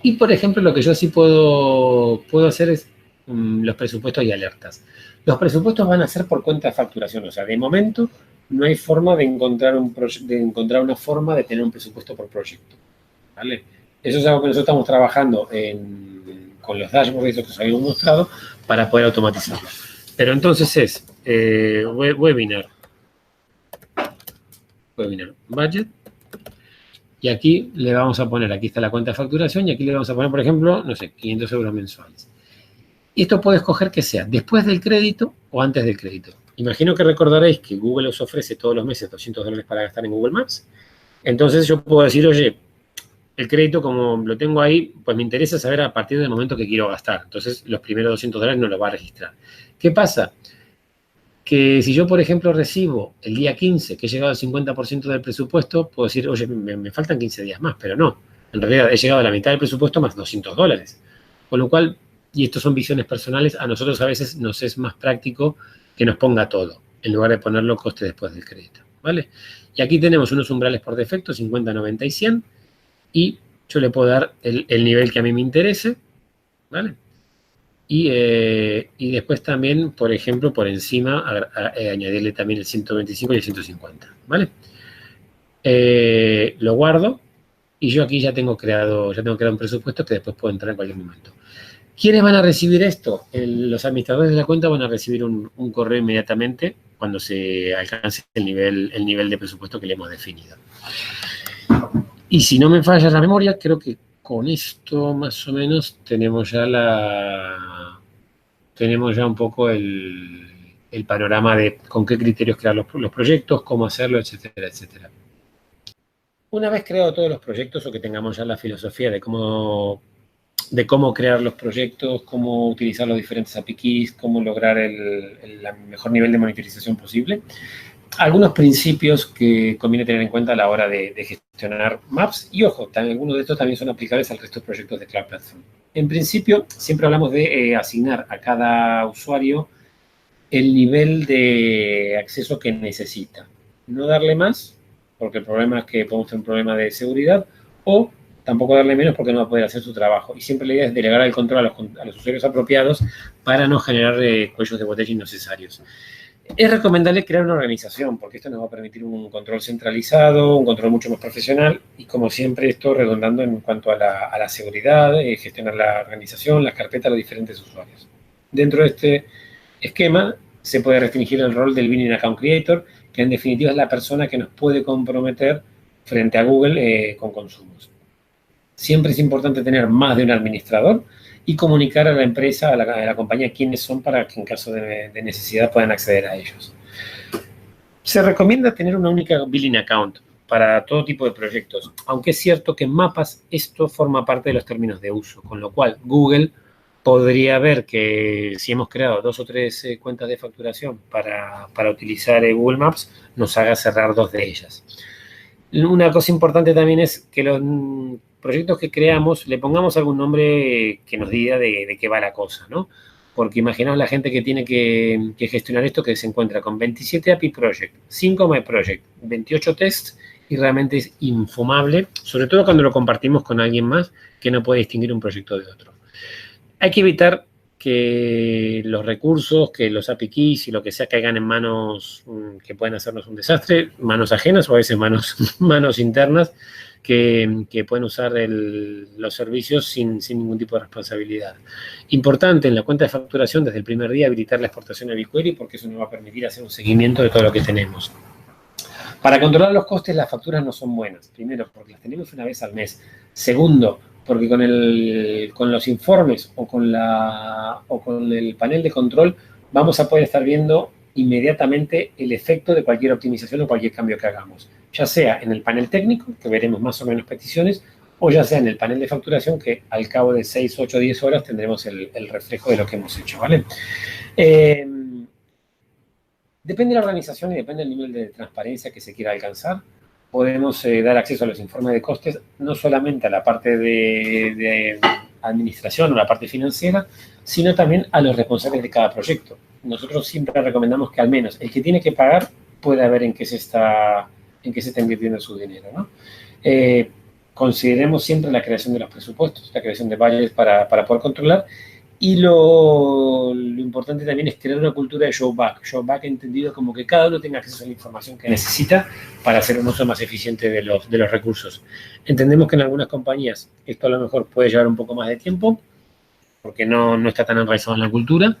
Y, por ejemplo, lo que yo sí puedo hacer es los presupuestos y alertas. Los presupuestos van a ser por cuenta de facturación. O sea, de momento no hay forma de encontrar una forma de tener un presupuesto por proyecto, ¿vale? Eso es algo que nosotros estamos trabajando con los dashboards que os habíamos mostrado para poder automatizarlo. Pero entonces es webinar, budget. Y aquí le vamos a poner, aquí está la cuenta de facturación, y aquí le vamos a poner, por ejemplo, no sé, 500 euros mensuales. Y esto puede escoger que sea después del crédito o antes del crédito. Imagino que recordaréis que Google os ofrece todos los meses $200 para gastar en Google Maps. Entonces yo puedo decir, oye, el crédito como lo tengo ahí, pues me interesa saber a partir del momento que quiero gastar. Entonces los primeros $200 no los va a registrar. ¿Qué pasa? Que si yo, por ejemplo, recibo el día 15, que he llegado al 50% del presupuesto, puedo decir, oye, me faltan 15 días más, pero no. En realidad he llegado a la mitad del presupuesto más $200. Con lo cual, y estos son visiones personales, a nosotros a veces nos es más práctico que nos ponga todo, en lugar de ponerlo coste después del crédito, ¿vale? Y aquí tenemos unos umbrales por defecto, 50, 90 y 100, y yo le puedo dar el nivel que a mí me interese, ¿vale? Y después también, por ejemplo, por encima, añadirle también el 125 y el 150, ¿vale? Lo guardo y yo aquí ya tengo creado un presupuesto que después puedo entrar en cualquier momento. ¿Quiénes van a recibir esto? Los administradores de la cuenta van a recibir un correo inmediatamente cuando se alcance el nivel de presupuesto que le hemos definido. Y si no me falla la memoria, creo que con esto más o menos tenemos ya un poco el panorama de con qué criterios crear los proyectos, cómo hacerlo, etcétera, etcétera. Una vez creado todos los proyectos o que tengamos ya la filosofía de cómo crear los proyectos, cómo utilizar los diferentes API keys, cómo lograr el mejor nivel de monitorización posible, algunos principios que conviene tener en cuenta a la hora de gestionar Maps. Y ojo, algunos de estos también son aplicables al resto de proyectos de Cloud Platform. En principio, siempre hablamos de asignar a cada usuario el nivel de acceso que necesita. No darle más, porque el problema es que podemos tener un problema de seguridad, o tampoco darle menos porque no va a poder hacer su trabajo. Y siempre la idea es delegar el control a los usuarios apropiados para no generar cuellos de botella innecesarios. Es recomendable crear una organización, porque esto nos va a permitir un control centralizado, un control mucho más profesional, y como siempre esto redundando en cuanto a la seguridad, gestionar la organización, las carpetas, los diferentes usuarios. Dentro de este esquema se puede restringir el rol del Billing Account Creator, que en definitiva es la persona que nos puede comprometer frente a Google con consumos. Siempre es importante tener más de un administrador y comunicar a la empresa, a la compañía, quiénes son para que en caso de necesidad puedan acceder a ellos. Se recomienda tener una única billing account para todo tipo de proyectos, aunque es cierto que en mapas esto forma parte de los términos de uso, con lo cual Google podría ver que si hemos creado 2 o 3 cuentas de facturación para utilizar Google Maps, nos haga cerrar 2 de ellas. Una cosa importante también es que los proyectos que creamos le pongamos algún nombre que nos diga de qué va la cosa, ¿no? Porque imaginaos la gente que tiene que gestionar esto, que se encuentra con 27 API Project, 5 My Project, 28 tests y realmente es infumable, sobre todo cuando lo compartimos con alguien más que no puede distinguir un proyecto de otro. Hay que evitar que los recursos, que los API keys y lo que sea caigan en manos que pueden hacernos un desastre, manos ajenas o a veces manos internas que pueden usar los servicios sin ningún tipo de responsabilidad. Importante en la cuenta de facturación desde el primer día habilitar la exportación a BigQuery porque eso nos va a permitir hacer un seguimiento de todo lo que tenemos. Para controlar los costes, las facturas no son buenas. Primero, porque las tenemos una vez al mes. Segundo, porque con los informes o con el panel de control vamos a poder estar viendo inmediatamente el efecto de cualquier optimización o cualquier cambio que hagamos. Ya sea en el panel técnico, que veremos más o menos peticiones, o ya sea en el panel de facturación, que al cabo de 6, 8, 10 horas tendremos el reflejo de lo que hemos hecho, ¿vale? Depende de la organización y depende del nivel de transparencia que se quiera alcanzar. Podemos dar acceso a los informes de costes, no solamente a la parte de administración o la parte financiera, sino también a los responsables de cada proyecto. Nosotros siempre recomendamos que al menos el que tiene que pagar pueda ver en qué se está invirtiendo su dinero, ¿no? Consideremos siempre la creación de los presupuestos, la creación de budgets para poder controlar. Y lo importante también es crear una cultura de showback. Showback entendido como que cada uno tenga acceso a la información que necesita para hacer un uso más eficiente de los recursos. Entendemos que en algunas compañías esto a lo mejor puede llevar un poco más de tiempo, porque no está tan enraizado en la cultura,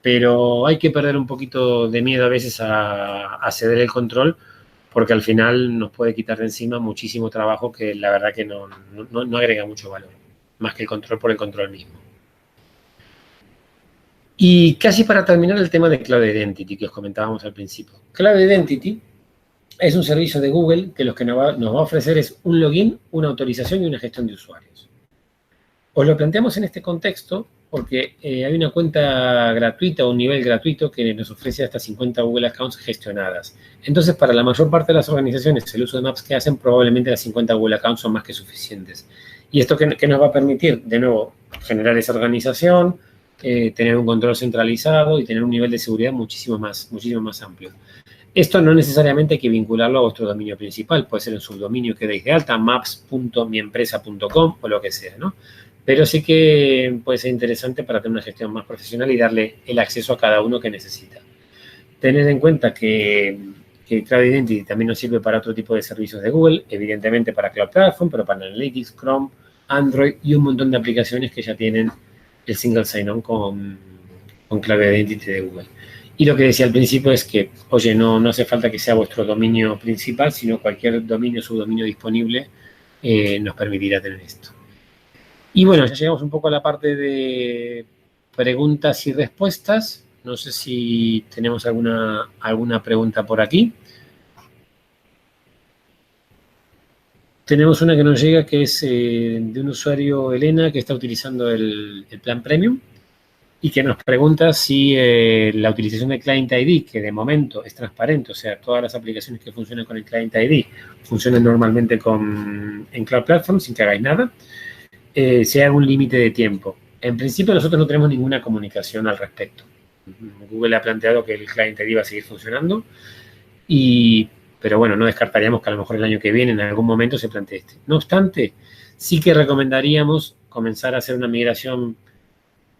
pero hay que perder un poquito de miedo a veces a ceder el control, porque al final nos puede quitar de encima muchísimo trabajo que la verdad que no agrega mucho valor, más que el control por el control mismo. Y casi para terminar el tema de Cloud Identity que os comentábamos al principio. Cloud Identity es un servicio de Google que lo que nos va a ofrecer es un login, una autorización y una gestión de usuarios. Os lo planteamos en este contexto porque hay una cuenta gratuita o un nivel gratuito que nos ofrece hasta 50 Google Accounts gestionadas. Entonces, para la mayor parte de las organizaciones, el uso de Maps que hacen, probablemente las 50 Google Accounts son más que suficientes. ¿Y esto qué nos va a permitir? De nuevo, generar esa organización, tener un control centralizado y tener un nivel de seguridad muchísimo más amplio. Esto no necesariamente hay que vincularlo a vuestro dominio principal, puede ser un subdominio que deis de alta, maps.miempresa.com o lo que sea, ¿no? Pero sí que puede ser interesante para tener una gestión más profesional y darle el acceso a cada uno que necesita. Tener en cuenta que Cloud Identity también nos sirve para otro tipo de servicios de Google, evidentemente para Cloud Platform, pero para Analytics, Chrome, Android y un montón de aplicaciones que ya tienen el single sign-on con Cloud Identity de Google. Y lo que decía al principio es que, oye, no hace falta que sea vuestro dominio principal, sino cualquier dominio, subdominio disponible nos permitirá tener esto. Y bueno, ya llegamos un poco a la parte de preguntas y respuestas. No sé si tenemos alguna pregunta por aquí. Tenemos una que nos llega que es de un usuario, Elena, que está utilizando el plan Premium y que nos pregunta si la utilización del Client ID, que de momento es transparente, o sea, todas las aplicaciones que funcionan con el Client ID funcionan normalmente en Cloud Platform sin que hagáis nada, si hay algún límite de tiempo. En principio nosotros no tenemos ninguna comunicación al respecto. Google ha planteado que el Client ID va a seguir funcionando pero bueno, no descartaríamos que a lo mejor el año que viene en algún momento se plantee este. No obstante, sí que recomendaríamos comenzar a hacer una migración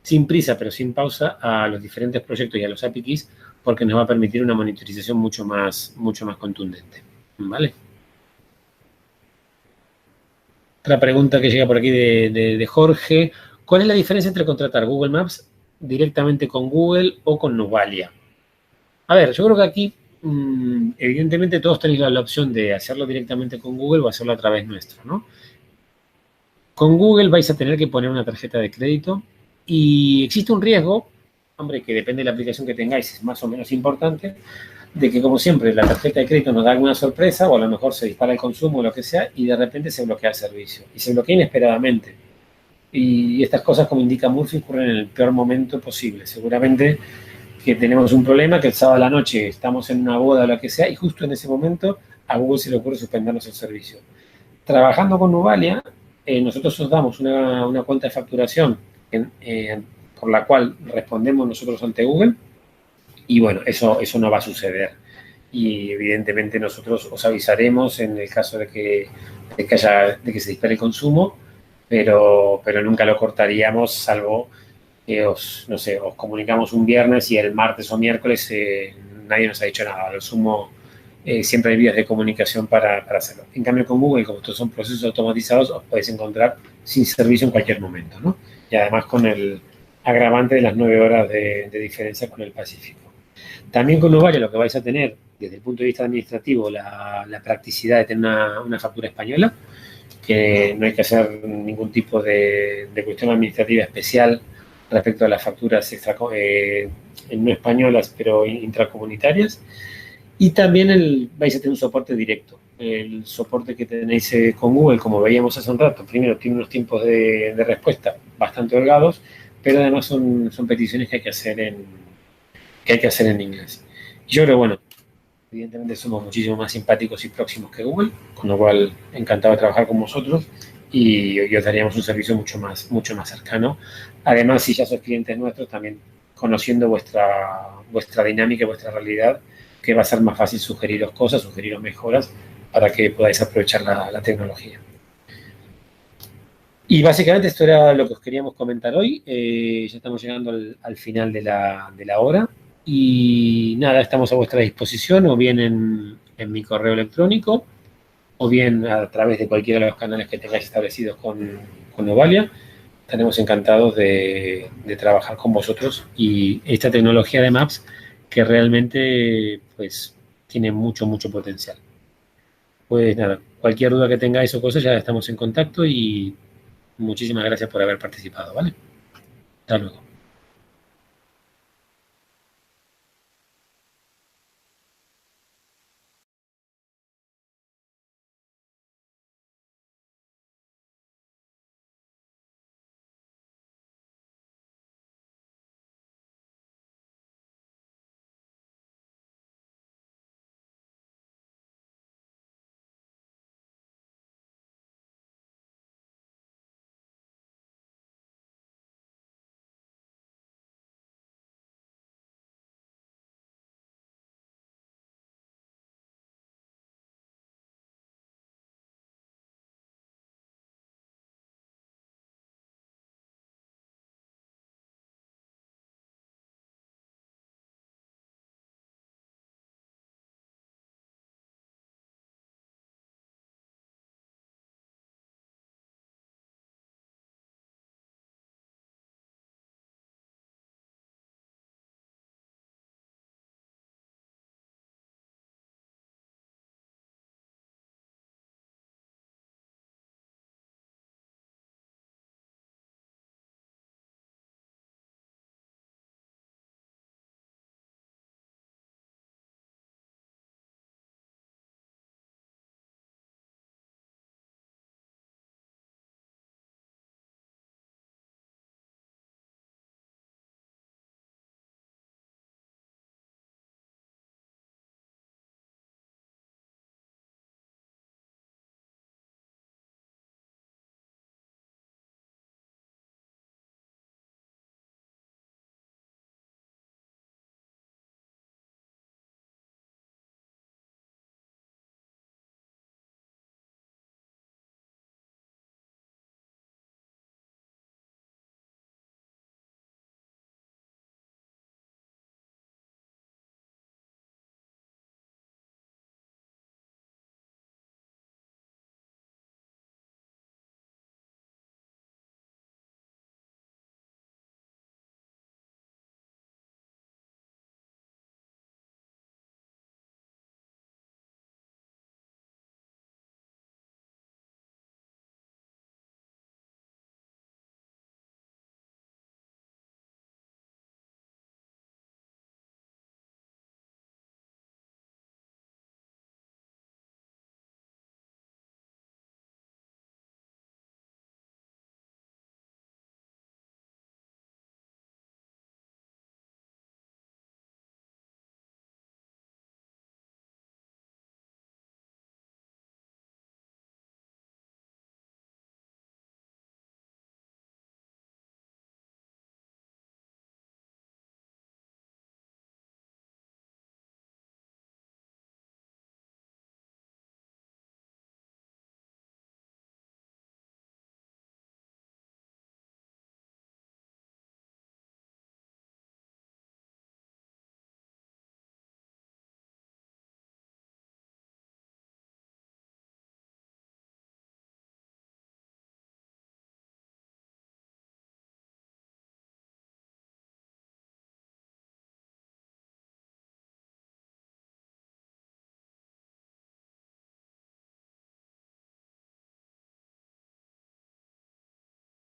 sin prisa, pero sin pausa, a los diferentes proyectos y a los API keys, porque nos va a permitir una monitorización mucho más contundente. ¿Vale? Otra pregunta que llega por aquí de Jorge. ¿Cuál es la diferencia entre contratar Google Maps directamente con Google o con Nubalia? A ver, yo creo que aquí evidentemente todos tenéis la opción de hacerlo directamente con Google o hacerlo a través nuestro, ¿no? Con Google vais a tener que poner una tarjeta de crédito y existe un riesgo, hombre, que depende de la aplicación que tengáis, es más o menos importante, de que como siempre la tarjeta de crédito nos da alguna sorpresa o a lo mejor se dispara el consumo o lo que sea y de repente se bloquea el servicio y se bloquea inesperadamente. Y estas cosas, como indica Murphy, ocurren en el peor momento posible. Seguramente que tenemos un problema, que el sábado a la noche estamos en una boda o lo que sea, y justo en ese momento a Google se le ocurre suspendernos el servicio. Trabajando con Nubalia, nosotros os damos una cuenta de facturación por la cual respondemos nosotros ante Google, y bueno, eso no va a suceder. y evidentemente nosotros os avisaremos en el caso de que se dispare el consumo, pero nunca lo cortaríamos, salvo que no sé, os comunicamos un viernes y el martes o miércoles nadie nos ha dicho nada. A lo sumo, siempre hay vías de comunicación para hacerlo. En cambio, con Google, como estos son procesos automatizados, os podéis encontrar sin servicio en cualquier momento, ¿no? Y además con el agravante de las 9 horas de diferencia con el Pacífico. También con Novaria lo que vais a tener, desde el punto de vista administrativo, la practicidad de tener una factura española, que no hay que hacer ningún tipo de cuestión administrativa especial respecto a las facturas no españolas, pero intracomunitarias. Y también vais a tener un soporte directo. El soporte que tenéis con Google, como veíamos hace un rato, primero tiene unos tiempos de respuesta bastante holgados, pero además son peticiones que hay que hacer en inglés. Yo creo, bueno, evidentemente somos muchísimo más simpáticos y próximos que Google, con lo cual encantado de trabajar con vosotros y os daríamos un servicio mucho más cercano. Además, si ya sois clientes nuestros, también conociendo vuestra dinámica y vuestra realidad, que va a ser más fácil sugeriros cosas, sugeriros mejoras para que podáis aprovechar la tecnología. Y básicamente esto era lo que os queríamos comentar hoy. Ya estamos llegando al final de la hora. Y nada, estamos a vuestra disposición, o bien en mi correo electrónico, o bien a través de cualquiera de los canales que tengáis establecidos con Novalia. Estaremos encantados de trabajar con vosotros y esta tecnología de Maps que realmente pues tiene mucho potencial. Pues nada, cualquier duda que tengáis o cosas, ya estamos en contacto y muchísimas gracias por haber participado, ¿vale? Hasta luego.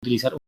utilizar